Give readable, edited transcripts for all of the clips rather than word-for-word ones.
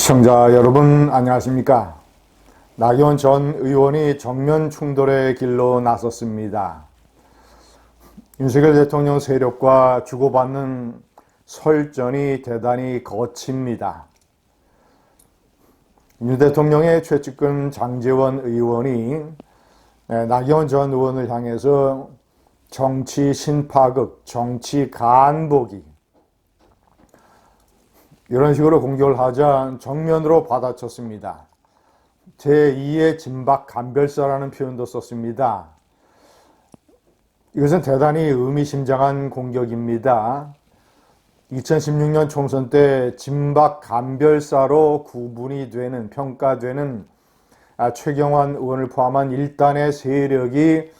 시청자 여러분 안녕하십니까? 나경원 전 의원이 정면 충돌의 길로 나섰습니다. 윤석열 대통령 세력과 주고받는 설전이 대단히 거칩니다. 윤 대통령의 최측근 장제원 의원이 나경원 전 의원을 향해서 정치 신파극, 정치 간보기 이런 식으로 공격을 하자 정면으로 받아쳤습니다. 제2의 진박 간별사라는 표현도 썼습니다. 이것은 대단히 의미심장한 공격입니다. 2016년 총선 때 진박 간별사로 구분이 되는, 평가되는 최경환 의원을 포함한 일단의 세력이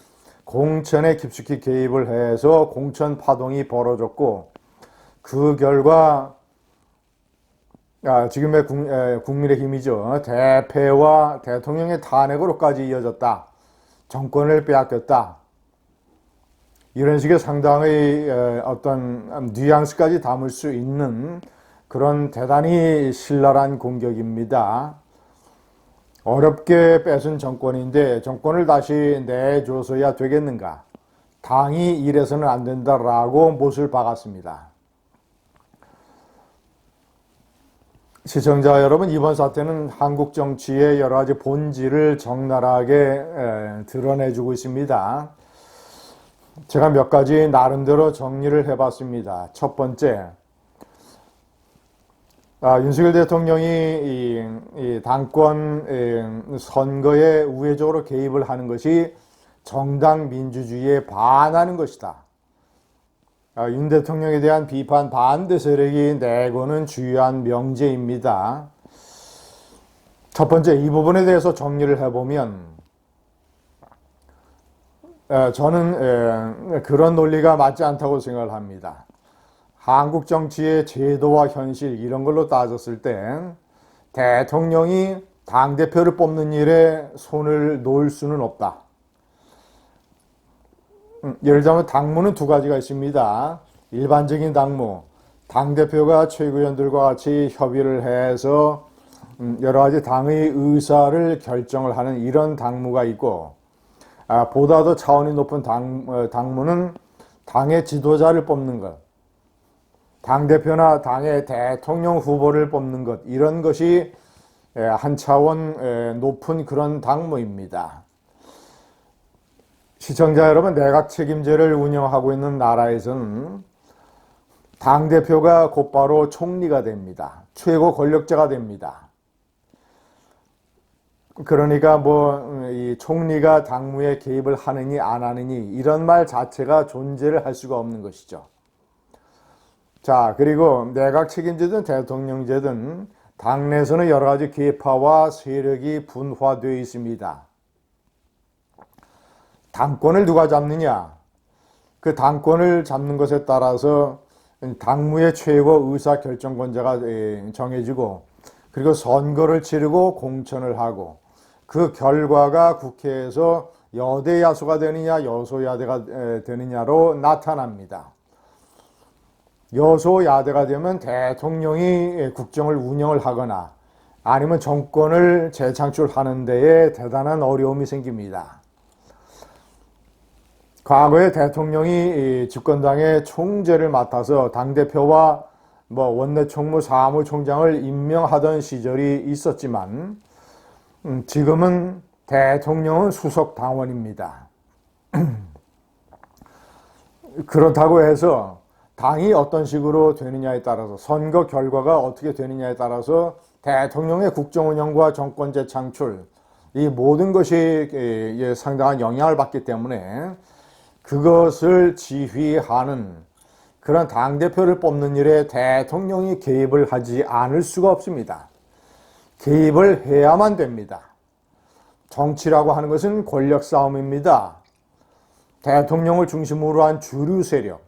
공천에 깊숙이 개입을 해서 공천 파동이 벌어졌고, 그 결과 지금의 국민의힘이죠. 대패와 대통령의 탄핵으로까지 이어졌다. 정권을 빼앗겼다. 이런 식의 상당히 어떤 뉘앙스까지 담을 수 있는 그런 대단히 신랄한 공격입니다. 어렵게 뺏은 정권인데 정권을 다시 내줘서야 되겠는가. 당이 이래서는 안 된다라고 못을 박았습니다. 시청자 여러분, 이번 사태는 한국 정치의 여러 가지 본질을 적나라하게 드러내주고 있습니다. 제가 몇 가지 나름대로 정리를 해봤습니다. 첫 번째, 윤석열 대통령이 이 당권 선거에 우회적으로 개입을 하는 것이 정당 민주주의에 반하는 것이다. 윤 대통령에 대한 비판 반대 세력이 내거는 주요한 명제입니다. 첫 번째, 이 부분에 대해서 정리를 해보면 저는 그런 논리가 맞지 않다고 생각을 합니다. 한국 정치의 제도와 현실 이런 걸로 따졌을 때 대통령이 당대표를 뽑는 일에 손을 놓을 수는 없다. 예를 들면 당무는 두 가지가 있습니다. 일반적인 당무, 당대표가 최고위원들과 같이 협의를 해서 여러 가지 당의 의사를 결정을 하는 이런 당무가 있고, 보다 더 차원이 높은 당무는 당의 지도자를 뽑는 것, 당대표나 당의 대통령 후보를 뽑는 것, 이런 것이 한 차원 높은 그런 당무입니다. 시청자 여러분, 내각 책임제를 운영하고 있는 나라에서는 당대표가 곧바로 총리가 됩니다. 최고 권력자가 됩니다. 그러니까 이 총리가 당무에 개입을 하느니 안 하느니 이런 말 자체가 존재를 할 수가 없는 것이죠. 자, 그리고 내각 책임제든 대통령제든 당내에서는 여러 가지 계파와 세력이 분화되어 있습니다. 당권을 누가 잡느냐? 그 당권을 잡는 것에 따라서 당무의 최고 의사결정권자가 정해지고, 그리고 선거를 치르고 공천을 하고, 그 결과가 국회에서 여대야소가 되느냐 여소야대가 되느냐로 나타납니다. 여소야대가 되면 대통령이 국정을 운영을 하거나 아니면 정권을 재창출하는 데에 대단한 어려움이 생깁니다. 과거에 대통령이 집권당의 총재를 맡아서 당대표와 원내총무, 사무총장을 임명하던 시절이 있었지만 지금은 대통령은 수석당원입니다. 그렇다고 해서 당이 어떤 식으로 되느냐에 따라서, 선거 결과가 어떻게 되느냐에 따라서 대통령의 국정운영과 정권 재창출, 이 모든 것이 상당한 영향을 받기 때문에 그것을 지휘하는 그런 당대표를 뽑는 일에 대통령이 개입을 하지 않을 수가 없습니다. 개입을 해야만 됩니다. 정치라고 하는 것은 권력 싸움입니다. 대통령을 중심으로 한 주류 세력,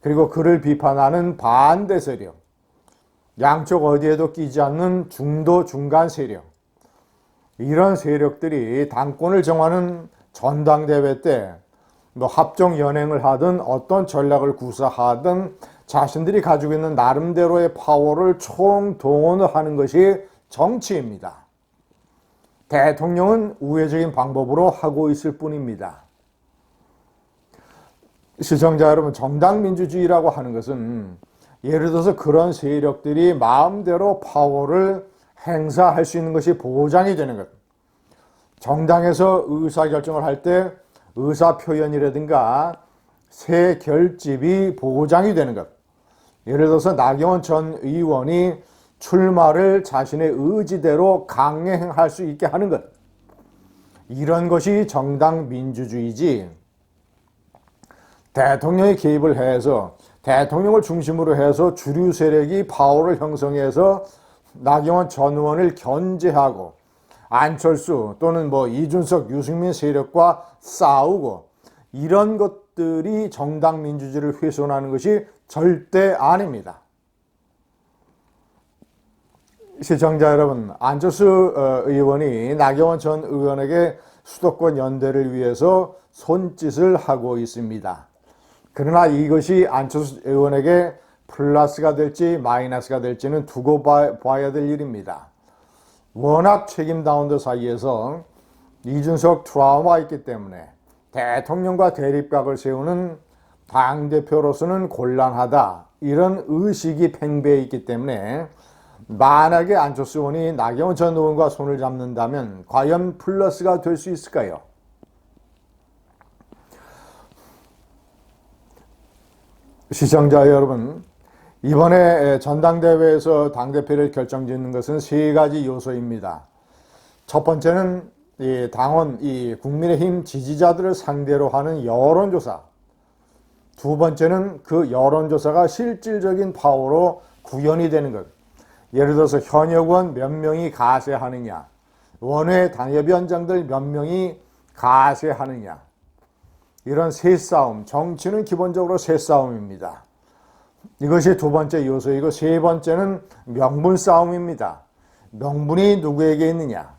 그리고 그를 비판하는 반대 세력, 양쪽 어디에도 끼지 않는 중도 중간 세력, 이런 세력들이 당권을 정하는 전당대회 때 합종 연행을 하든 어떤 전략을 구사하든 자신들이 가지고 있는 나름대로의 파워를 총동원을 하는 것이 정치입니다. 대통령은 우회적인 방법으로 하고 있을 뿐입니다. 시청자 여러분, 정당민주주의라고 하는 것은 예를 들어서 그런 세력들이 마음대로 파워를 행사할 수 있는 것이 보장이 되는 것. 정당에서 의사결정을 할 때 의사표현이라든가 새 결집이 보장이 되는 것. 예를 들어서 나경원 전 의원이 출마를 자신의 의지대로 강행할 수 있게 하는 것. 이런 것이 정당민주주의지, 대통령이 개입을 해서 대통령을 중심으로 해서 주류 세력이 파워를 형성해서 나경원 전 의원을 견제하고 안철수 또는 이준석, 유승민 세력과 싸우고 이런 것들이 정당민주주의를 훼손하는 것이 절대 아닙니다. 시청자 여러분, 안철수 의원이 나경원 전 의원에게 수도권 연대를 위해서 손짓을 하고 있습니다. 그러나 이것이 안철수 의원에게 플러스가 될지 마이너스가 될지는 두고 봐야 될 일입니다. 워낙 책임다운들 사이에서 이준석 트라우마가 있기 때문에 대통령과 대립각을 세우는 당대표로서는 곤란하다, 이런 의식이 팽배해 있기 때문에 만약에 안철수 의원이 나경원 전 의원과 손을 잡는다면 과연 플러스가 될 수 있을까요? 시청자 여러분, 이번에 전당대회에서 당대표를 결정짓는 것은 세 가지 요소입니다. 첫 번째는 당원, 국민의힘 지지자들을 상대로 하는 여론조사. 두 번째는 그 여론조사가 실질적인 파워로 구현이 되는 것. 예를 들어서 현역 의원 몇 명이 가세하느냐, 원외 당협위원장들 몇 명이 가세하느냐, 이런 쇠싸움, 정치는 기본적으로 쇠싸움입니다. 이것이 두 번째 요소이고, 세 번째는 명분 싸움입니다. 명분이 누구에게 있느냐.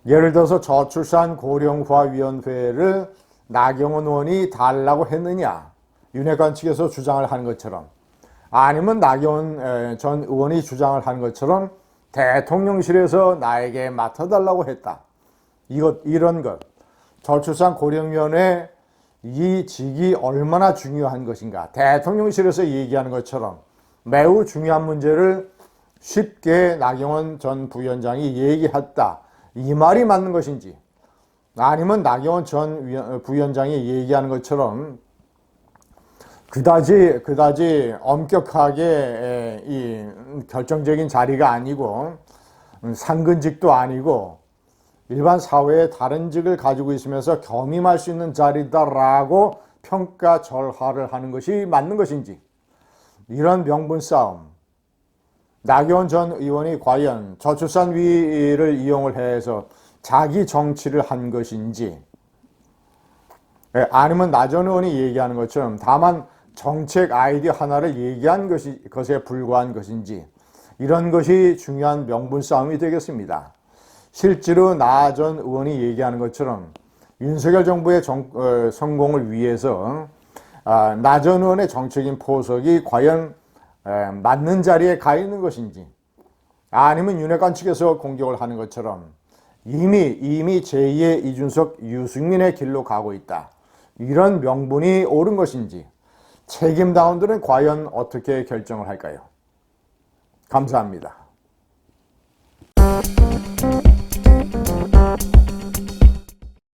예를 들어서 저출산 고령화위원회를 나경원 의원이 달라고 했느냐, 윤핵관 측에서 주장을 하는 것처럼, 아니면 나경원 전 의원이 주장을 하는 것처럼 대통령실에서 나에게 맡아달라고 했다. 이런 것. 저출산 고령위원회 이 직이 얼마나 중요한 것인가. 대통령실에서 얘기하는 것처럼 매우 중요한 문제를 쉽게 나경원 전 부위원장이 얘기했다, 이 말이 맞는 것인지, 아니면 나경원 전 부위원장이 얘기하는 것처럼 그다지 엄격하게 이 결정적인 자리가 아니고 상근직도 아니고 일반 사회의 다른 직을 가지고 있으면서 겸임할 수 있는 자리다라고 평가절하를 하는 것이 맞는 것인지, 이런 명분 싸움, 나경원 전 의원이 과연 저출산위를 이용을 해서 자기 정치를 한 것인지, 아니면 나 전 의원이 얘기하는 것처럼 다만 정책 아이디어 하나를 얘기한 것에 불과한 것인지, 이런 것이 중요한 명분 싸움이 되겠습니다. 실제로 나 전 의원이 얘기하는 것처럼 윤석열 정부의 성공을 위해서 나 전 의원의 정책인 포석이 과연 맞는 자리에 가 있는 것인지, 아니면 윤핵관 측에서 공격을 하는 것처럼 이미 제2의 이준석, 유승민의 길로 가고 있다, 이런 명분이 옳은 것인지, 책임다운들은 과연 어떻게 결정을 할까요? 감사합니다.